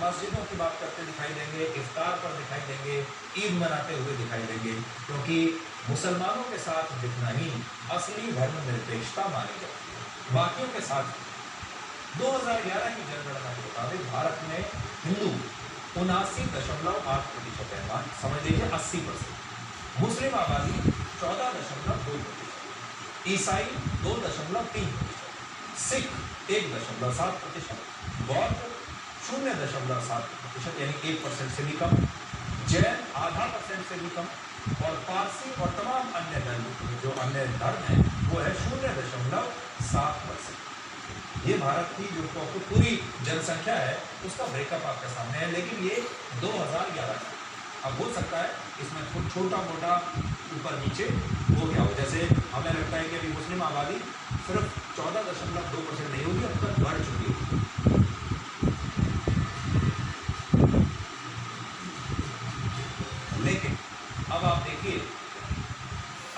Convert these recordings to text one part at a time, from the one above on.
मस्जिदों की बात करते दिखाई देंगे, इफ्तार पर दिखाई देंगे, ईद मनाते हुए दिखाई देंगे, क्योंकि मुसलमानों के साथ जितना ही असली धर्मनिरपेक्षता मानी जाती है, बाकियों के साथ 2011 की जनगणना के मुताबिक भारत में हिंदू 79.8% है, समझ लीजिए 80%, मुस्लिम आबादी 14.2%, ईसाई 2.3%, सिख 1.7%, बौद्ध 0.7% यानी 1% से भी कम, जैन 0.5% से भी कम, और पारसी और तमाम अन्य धर्म जो अन्य धर्म है वो है 0.7%। ये भारत की जो पूरी जनसंख्या है उसका ब्रेकअप आपके सामने है, लेकिन ये 2011 का। अब हो सकता है इसमें छोटा मोटा ऊपर नीचे हो गया हो, जैसे हमें लगता है कि अभी मुस्लिम आबादी सिर्फ 14.2% नहीं होगी, अब तक बढ़ चुकी है। लेकिन अब आप देखिए,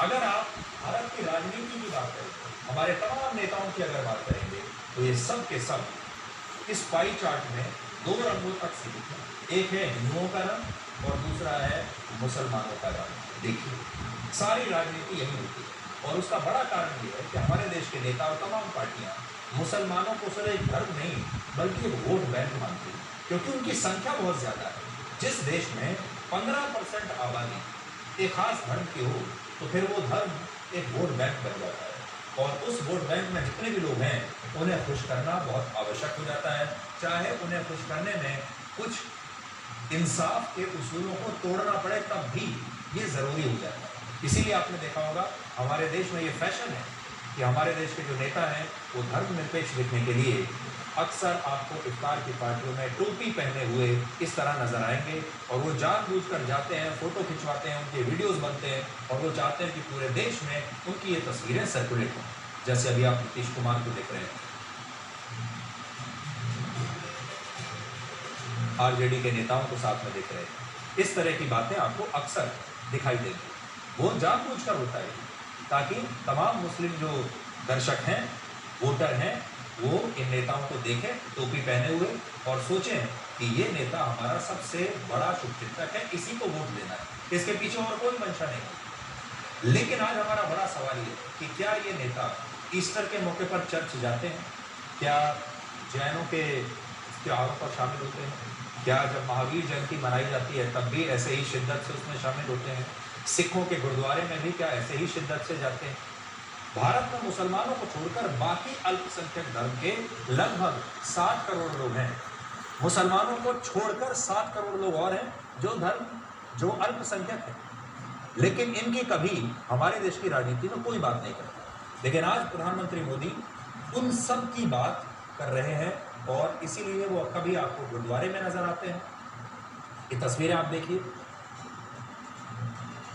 अगर आप भारत की राजनीति की बात करें, हमारे तमाम नेताओं की अगर बात करेंगे, तो ये सब के सब इस पाई चार्ट में 2 रंगों तक सीमित है। एक है हिंदुओं का रंग और दूसरा है मुसलमानों का रंग। देखिए, सारी राजनीति यही होती है, और उसका बड़ा कारण ये है कि हमारे देश के नेता और तमाम पार्टियां मुसलमानों को सिर्फ एक धर्म नहीं बल्कि एक वोट बैंक मानती है, क्योंकि उनकी संख्या बहुत ज्यादा है। जिस देश में 15% आबादी एक खास धर्म की हो, तो फिर वो धर्म एक वोट बैंक बन जाता है, और उस वोट बैंक में जितने भी लोग हैं उन्हें खुश करना बहुत आवश्यक हो जाता है, चाहे उन्हें खुश करने में कुछ इंसाफ के उसूलों को तोड़ना पड़े, तब भी ये जरूरी हो जाता है। इसीलिए आपने देखा होगा हमारे देश में ये फैशन है कि हमारे देश के जो नेता हैं वो धर्मनिरपेक्ष दिखने के लिए अक्सर आपको इफ्तार की पार्टियों में टोपी पहने हुए इस तरह नजर आएंगे, और वो जानबूझकर जाते हैं, फोटो खिंचवाते हैं, उनके वीडियोस बनते हैं, और वो चाहते हैं कि पूरे देश में उनकी ये तस्वीरें सर्कुलेट हों। जैसे अभी आप नीतीश कुमार को देख रहे हैं, आरजेडी के नेताओं को साथ में देख रहे हैं, इस तरह की बातें आपको अक्सर दिखाई देंगी। वो जानबूझकर होता है ताकि तमाम मुस्लिम जो दर्शक हैं, वोटर हैं, वो इन नेताओं को देखें टोपी पहने हुए और सोचें कि ये नेता हमारा सबसे बड़ा शुभचिंतक है, इसी को वोट देना है, इसके पीछे और कोई मंशा नहीं। लेकिन आज हमारा बड़ा सवाल ये है कि क्या ये नेता ईस्टर के मौके पर चर्च जाते हैं? क्या जैनों के त्योहारों पर शामिल होते हैं? क्या जब महावीर जयंती मनाई जाती है तब भी ऐसे ही शिद्दत से उसमें शामिल होते हैं? सिखों के गुरुद्वारे में भी क्या ऐसे ही शिद्दत से जाते हैं? भारत में मुसलमानों को छोड़कर बाकी अल्पसंख्यक धर्म के लगभग 60 करोड़ लोग हैं। मुसलमानों को छोड़कर 7 करोड़ लोग और हैं जो अल्पसंख्यक हैं, लेकिन इनकी कभी हमारे देश की राजनीति में कोई बात नहीं करता। लेकिन आज प्रधानमंत्री मोदी उन सब की बात कर रहे हैं, और इसीलिए वो कभी आपको गुरुद्वारे में नजर आते हैं। ये तस्वीरें आप देखिए,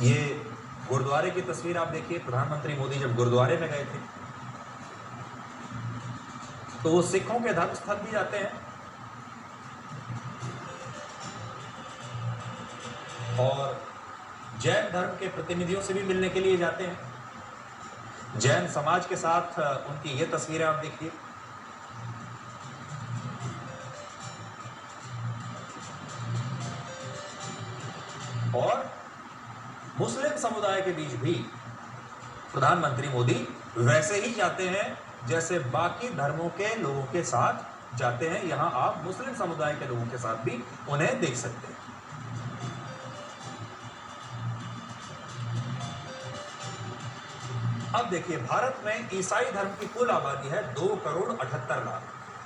ये गुरुद्वारे की तस्वीर आप देखिए। प्रधानमंत्री मोदी जब गुरुद्वारे में गए थे तो वो सिखों के धर्म स्थल भी जाते हैं और जैन धर्म के प्रतिनिधियों से भी मिलने के लिए जाते हैं। जैन समाज के साथ उनकी ये तस्वीरें आप देखिए। और मुस्लिम समुदाय के बीच भी प्रधानमंत्री मोदी वैसे ही जाते हैं जैसे बाकी धर्मों के लोगों के साथ जाते हैं। यहां आप मुस्लिम समुदाय के लोगों के साथ भी उन्हें देख सकते हैं। अब देखिए, भारत में ईसाई धर्म की कुल आबादी है 2,78,00,000,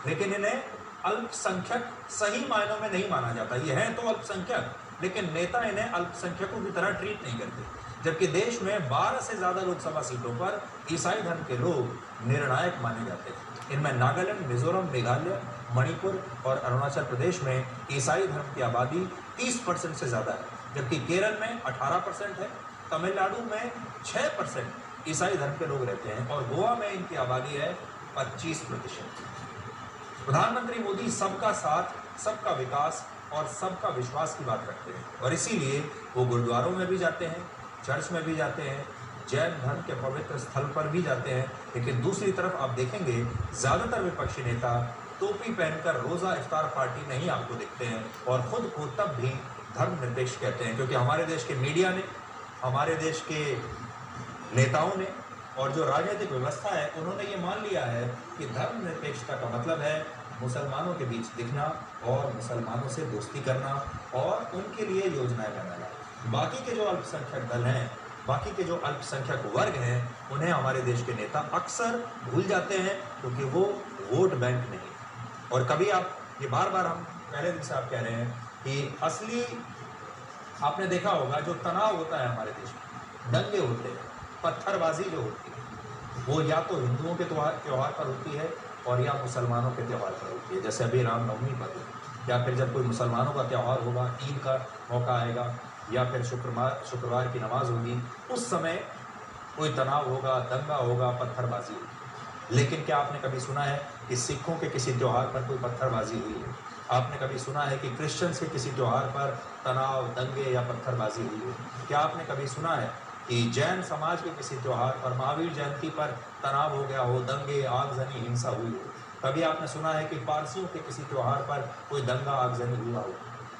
लेकिन इन्हें अल्पसंख्यक सही मायनों में नहीं माना जाता। ये है तो अल्पसंख्यक, लेकिन नेता इन्हें अल्पसंख्यकों की तरह ट्रीट नहीं करते। जबकि देश में 12 से ज्यादा लोकसभा सीटों पर ईसाई धर्म के लोग निर्णायक माने जाते हैं। इनमें नागालैंड, मिजोरम, मेघालय, मणिपुर और अरुणाचल प्रदेश में ईसाई धर्म की आबादी 30% से ज्यादा है, जबकि केरल में 18% है, तमिलनाडु में 6% ईसाई धर्म के लोग रहते हैं, और गोवा में इनकी आबादी है 25%। प्रधानमंत्री मोदी सबका साथ, सबका विकास और सबका विश्वास की बात रखते हैं, और इसीलिए वो गुरुद्वारों में भी जाते हैं, चर्च में भी जाते हैं, जैन धर्म के पवित्र स्थल पर भी जाते हैं। लेकिन दूसरी तरफ आप देखेंगे ज्यादातर विपक्षी नेता टोपी पहनकर रोज़ा इफ्तार पार्टी में ही आपको दिखते हैं, और ख़ुद को तब भी धर्मनिरपेक्ष कहते हैं, क्योंकि हमारे देश के मीडिया ने, हमारे देश के नेताओं ने और जो राजनीतिक व्यवस्था है, उन्होंने ये मान लिया है कि धर्मनिरपेक्षता का मतलब है मुसलमानों के बीच दिखना और मुसलमानों से दोस्ती करना और उनके लिए योजनाएं बनाना। बाकी के जो अल्पसंख्यक दल हैं, बाकी के जो अल्पसंख्यक वर्ग हैं, उन्हें हमारे देश के नेता अक्सर भूल जाते हैं, क्योंकि वो वोट बैंक नहीं। और कभी आप ये बार बार हम पहले दिन से आप कह रहे हैं कि असली आपने देखा होगा जो तनाव होता है हमारे देश में, दंगे होते हैं, पत्थरबाजी जो होती है, वो या तो हिंदुओं के त्यौहार पर होती है और या मुसलमानों के त्यौहार पर होती है। जैसे अभी रामनवमी पर, या फिर जब कोई मुसलमानों का त्यौहार होगा, ईद का मौका आएगा, या फिर शुक्रवार की नमाज होगी, उस समय कोई तनाव होगा, दंगा होगा, पत्थरबाजी होगी। लेकिन क्या आपने कभी सुना है कि सिखों के किसी त्यौहार पर कोई पत्थरबाजी हुई है? आपने कभी सुना है कि क्रिश्चियंस के किसी त्यौहार पर तनाव, दंगे या पत्थरबाजी हुई है? क्या आपने कभी सुना है कि जैन समाज के किसी त्यौहार पर, महावीर जयंती पर तनाव हो गया हो, दंगे, आगजनी, हिंसा हुई हो? कभी आपने सुना है कि पारसियों के किसी त्यौहार पर कोई दंगा, आगजनी हुआ हो?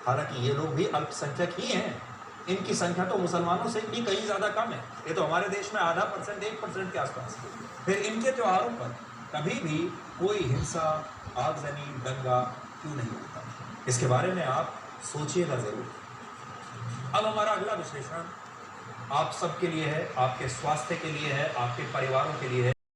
हालांकि ये लोग भी अल्पसंख्यक ही हैं, इनकी संख्या तो मुसलमानों से भी कहीं ज़्यादा कम है। ये तो हमारे देश में 0.5%, 1% के आसपास। फिर इनके त्योहारों पर कभी भी कोई हिंसा, आगजनी, दंगा क्यों नहीं होता? इसके बारे में आप सोचिएगा ज़रूर। अब हमारा अगला विश्लेषण आप सबके लिए है, आपके स्वास्थ्य के लिए है, आपके परिवारों के लिए है।